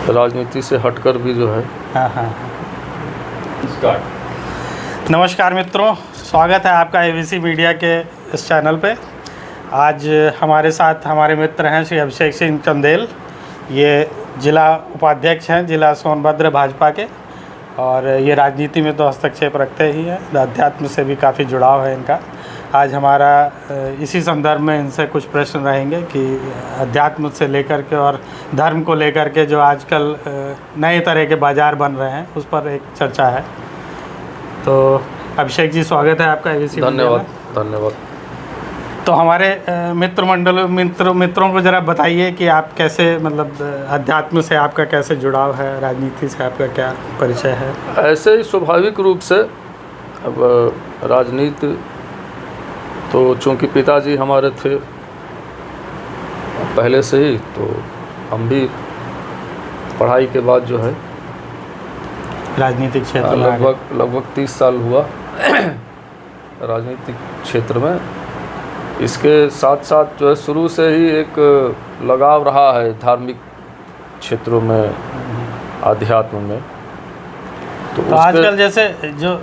राजनीति से हटकर भी जो है। हाँ। नमस्कार मित्रों, स्वागत है आपका एबीसी मीडिया के इस चैनल पे। आज हमारे साथ हमारे मित्र हैं श्री अभिषेक सिंह चंदेल। ये जिला उपाध्यक्ष हैं जिला सोनभद्र भाजपा के, और ये राजनीति में तो हस्तक्षेप रखते ही हैं, अध्यात्म से भी काफ़ी जुड़ाव है इनका। आज हमारा इसी संदर्भ में इनसे कुछ प्रश्न रहेंगे कि अध्यात्म से लेकर के और धर्म को लेकर के जो आजकल नए तरह के बाज़ार बन रहे हैं उस पर एक चर्चा है। तो अभिषेक जी, स्वागत है आपका एबीसी। धन्यवाद। तो हमारे मित्रों को ज़रा बताइए कि आप कैसे, मतलब अध्यात्म से आपका कैसे जुड़ाव है, राजनीति से आपका क्या परिचय है? ऐसे ही स्वाभाविक रूप से अब राजनीति तो चूँकि पिताजी हमारे थे पहले से ही, तो हम भी पढ़ाई के बाद जो है राजनीतिक क्षेत्र लगभग 30 साल हुआ राजनीतिक क्षेत्र में। इसके साथ साथ जो है शुरू से ही एक लगाव रहा है धार्मिक क्षेत्रों में, आध्यात्म में। तो आजकल जैसे जो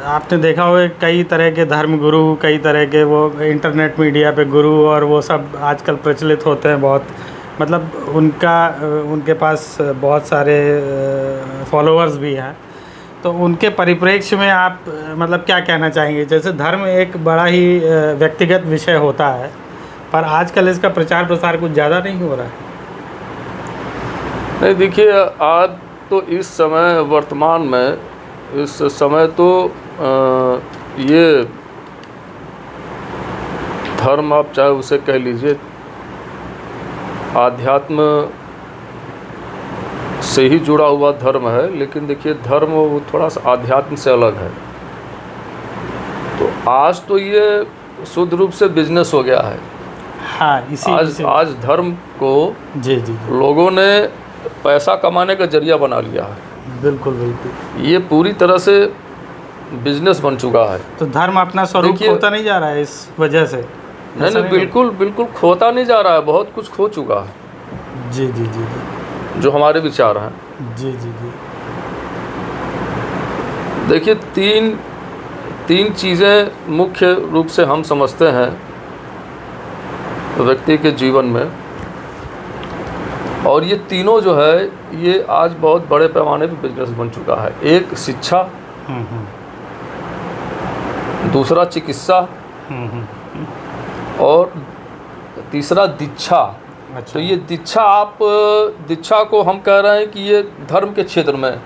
आपने देखा होगा कई तरह के धर्म गुरु, कई तरह के वो इंटरनेट मीडिया पे गुरु और वो सब आजकल प्रचलित होते हैं बहुत, मतलब उनके पास बहुत सारे फॉलोअर्स भी हैं। तो उनके परिप्रेक्ष्य में आप मतलब क्या कहना चाहेंगे? जैसे धर्म एक बड़ा ही व्यक्तिगत विषय होता है, पर आजकल इसका प्रचार प्रसार कुछ ज़्यादा नहीं हो रहा है। नहीं, देखिए, आज तो इस समय वर्तमान में इस समय तो ये धर्म, आप चाहे उसे कह लीजिए, आध्यात्म से ही जुड़ा हुआ धर्म है, लेकिन देखिए धर्म वो थोड़ा सा आध्यात्म से अलग है। तो आज तो ये शुद्ध रूप से बिजनेस हो गया है। हाँ, आज धर्म को जी लोगों ने पैसा कमाने का जरिया बना लिया है। बिल्कुल। ये पूरी तरह से बिजनेस बन चुका है। तो धर्म अपना स्वरूप खोता नहीं जा रहा है इस वजह से? नहीं, बिल्कुल खोता नहीं जा रहा है, बहुत कुछ खो चुका है। जी, जो हमारे विचार हैं। जी। देखिए, तीन चीज़ें मुख्य रूप से हम समझते हैं व्यक्ति के जीवन में, और ये तीनों जो है ये आज बहुत बड़े पैमाने पर बिजनेस बन चुका है। एक शिक्षा, दूसरा चिकित्सा, और तीसरा दीक्षा। अच्छा। तो ये दीक्षा को हम कह रहे हैं कि ये धर्म के क्षेत्र में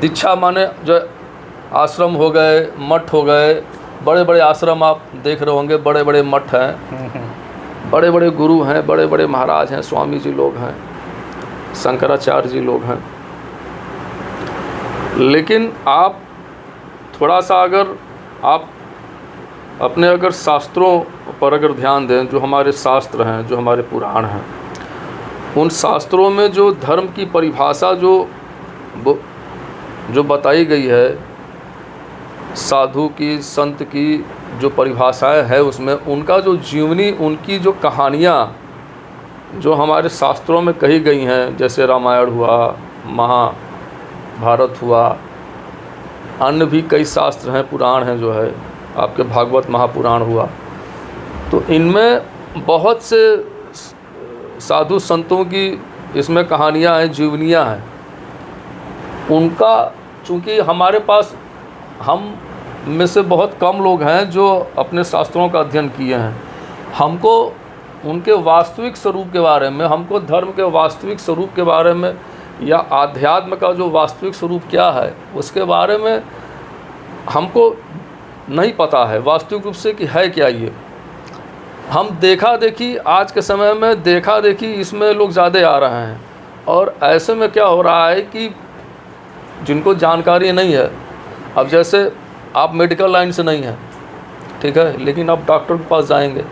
दीक्षा माने जो आश्रम हो गए, मठ हो गए, बड़े बड़े आश्रम आप देख रहे होंगे, बड़े बड़े मठ हैं, बड़े बड़े गुरु हैं, बड़े बड़े महाराज हैं, स्वामी जी लोग हैं, शंकराचार्य जी लोग हैं। लेकिन आप थोड़ा सा अगर आप अपने अगर शास्त्रों पर अगर ध्यान दें, जो हमारे शास्त्र हैं, जो हमारे पुराण हैं, उन शास्त्रों में जो धर्म की परिभाषा जो बताई गई है, साधु की, संत की जो परिभाषाएं हैं उसमें उनका जो जीवनी, उनकी जो कहानियाँ जो हमारे शास्त्रों में कही गई हैं, जैसे रामायण हुआ, महाभारत हुआ, अन्य भी कई शास्त्र हैं, पुराण हैं, जो है आपके भागवत महापुराण हुआ, तो इनमें बहुत से साधु संतों की इसमें कहानियाँ हैं, जीवनियाँ हैं। उनका चूँकि हमारे पास हम में से बहुत कम लोग हैं जो अपने शास्त्रों का अध्ययन किए हैं, हमको उनके वास्तविक स्वरूप के बारे में, हमको धर्म के वास्तविक स्वरूप के बारे में या आध्यात्म का जो वास्तविक स्वरूप क्या है उसके बारे में हमको नहीं पता है वास्तविक रूप से कि है क्या। ये हम देखा देखी, आज के समय में देखा देखी इसमें लोग ज़्यादा आ रहे हैं, और ऐसे में क्या हो रहा है कि जिनको जानकारी नहीं है, अब जैसे आप मेडिकल लाइन से नहीं हैं, ठीक है, लेकिन आप डॉक्टर के पास जाएंगे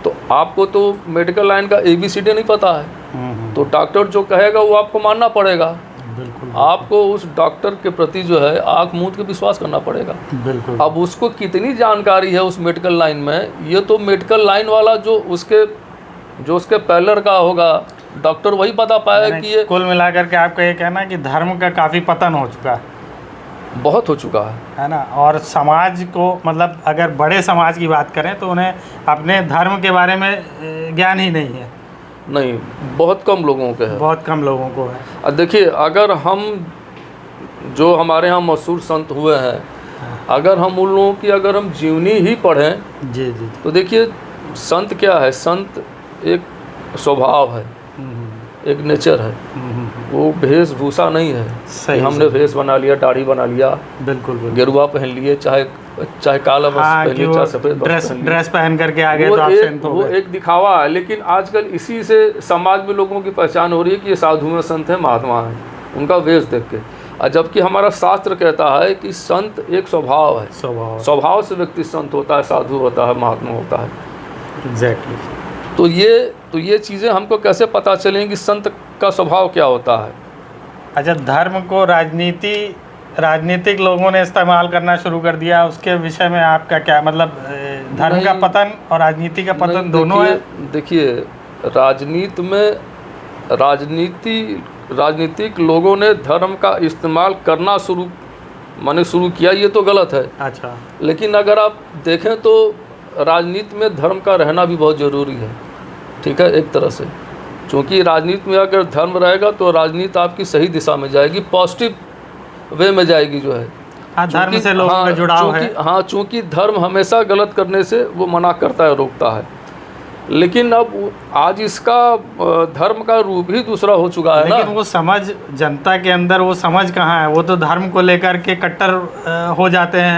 तो आपको तो मेडिकल लाइन का ABCD नहीं पता है, तो डॉक्टर जो कहेगा वो आपको मानना पड़ेगा। बिल्कुल। आपको उस डॉक्टर के प्रति जो है आँख मूंद के विश्वास करना पड़ेगा। बिल्कुल। अब उसको कितनी जानकारी है उस मेडिकल लाइन में, ये तो मेडिकल लाइन वाला जो उसके पैलर का होगा डॉक्टर वही बता पाएगा कि ये कुल मिलाकर के आपका ये कहना है कि धर्म का काफ़ी पतन हो चुका बहुत हो चुका है ना। और समाज को मतलब अगर बड़े समाज की बात करें तो उन्हें अपने धर्म के बारे में ज्ञान ही नहीं है। नहीं, बहुत कम लोगों के है। बहुत कम लोगों को है। और देखिए, अगर हम जो हमारे यहाँ मशहूर संत हुए हैं, अगर हम उन लोगों की अगर हम जीवनी ही पढ़ें जी जी। तो देखिए संत क्या है, संत एक स्वभाव है, एक नेचर है, वो वेशभूषा नहीं है सही, कि हमने वेश बना लिया, दाढ़ी बना लिया, बिल्कुल बिल्कुल, गेरुआ पहन लिए, चाहे काला वस्त्र पहन लिए, चाहे सफेद ड्रेस पहन करके आ गए तो आप संत हो गए। वो एक दिखावा है। लेकिन आजकल इसी से समाज में लोगों की पहचान हो रही है कि ये साधु हैं, संत हैं, महात्मा हैं, उनका वेश देख के। और जबकि हमारा शास्त्र कहता है कि संत एक स्वभाव है, स्वभाव से व्यक्ति संत होता है, साधु होता है, महात्मा होता है। एग्जैक्टली। तो ये चीज़ें हमको कैसे पता चलेंगी कि संत का स्वभाव क्या होता है। अच्छा, धर्म को राजनीतिक लोगों ने इस्तेमाल करना शुरू कर दिया, उसके विषय में आपका क्या मतलब, धर्म का पतन और राजनीति का पतन दोनों है? देखिए, राजनीतिक लोगों ने धर्म का इस्तेमाल करना शुरू किया, ये तो गलत है। अच्छा। लेकिन अगर आप देखें तो राजनीति में धर्म का रहना भी बहुत ज़रूरी है, ठीक है, एक तरह से। क्योंकि राजनीति में अगर धर्म रहेगा तो राजनीति आपकी सही दिशा में जाएगी, पॉजिटिव वे में जाएगी जो है। हाँ, धर्म से लोगों का जुड़ाव है। हाँ, चूँकि धर्म हमेशा गलत करने से वो मना करता है, रोकता है। लेकिन अब आज इसका धर्म का रूप ही दूसरा हो चुका है ना। लेकिन वो समझ जनता के अंदर वो समझ कहाँ है, वो तो धर्म को लेकर के कट्टर हो जाते हैं।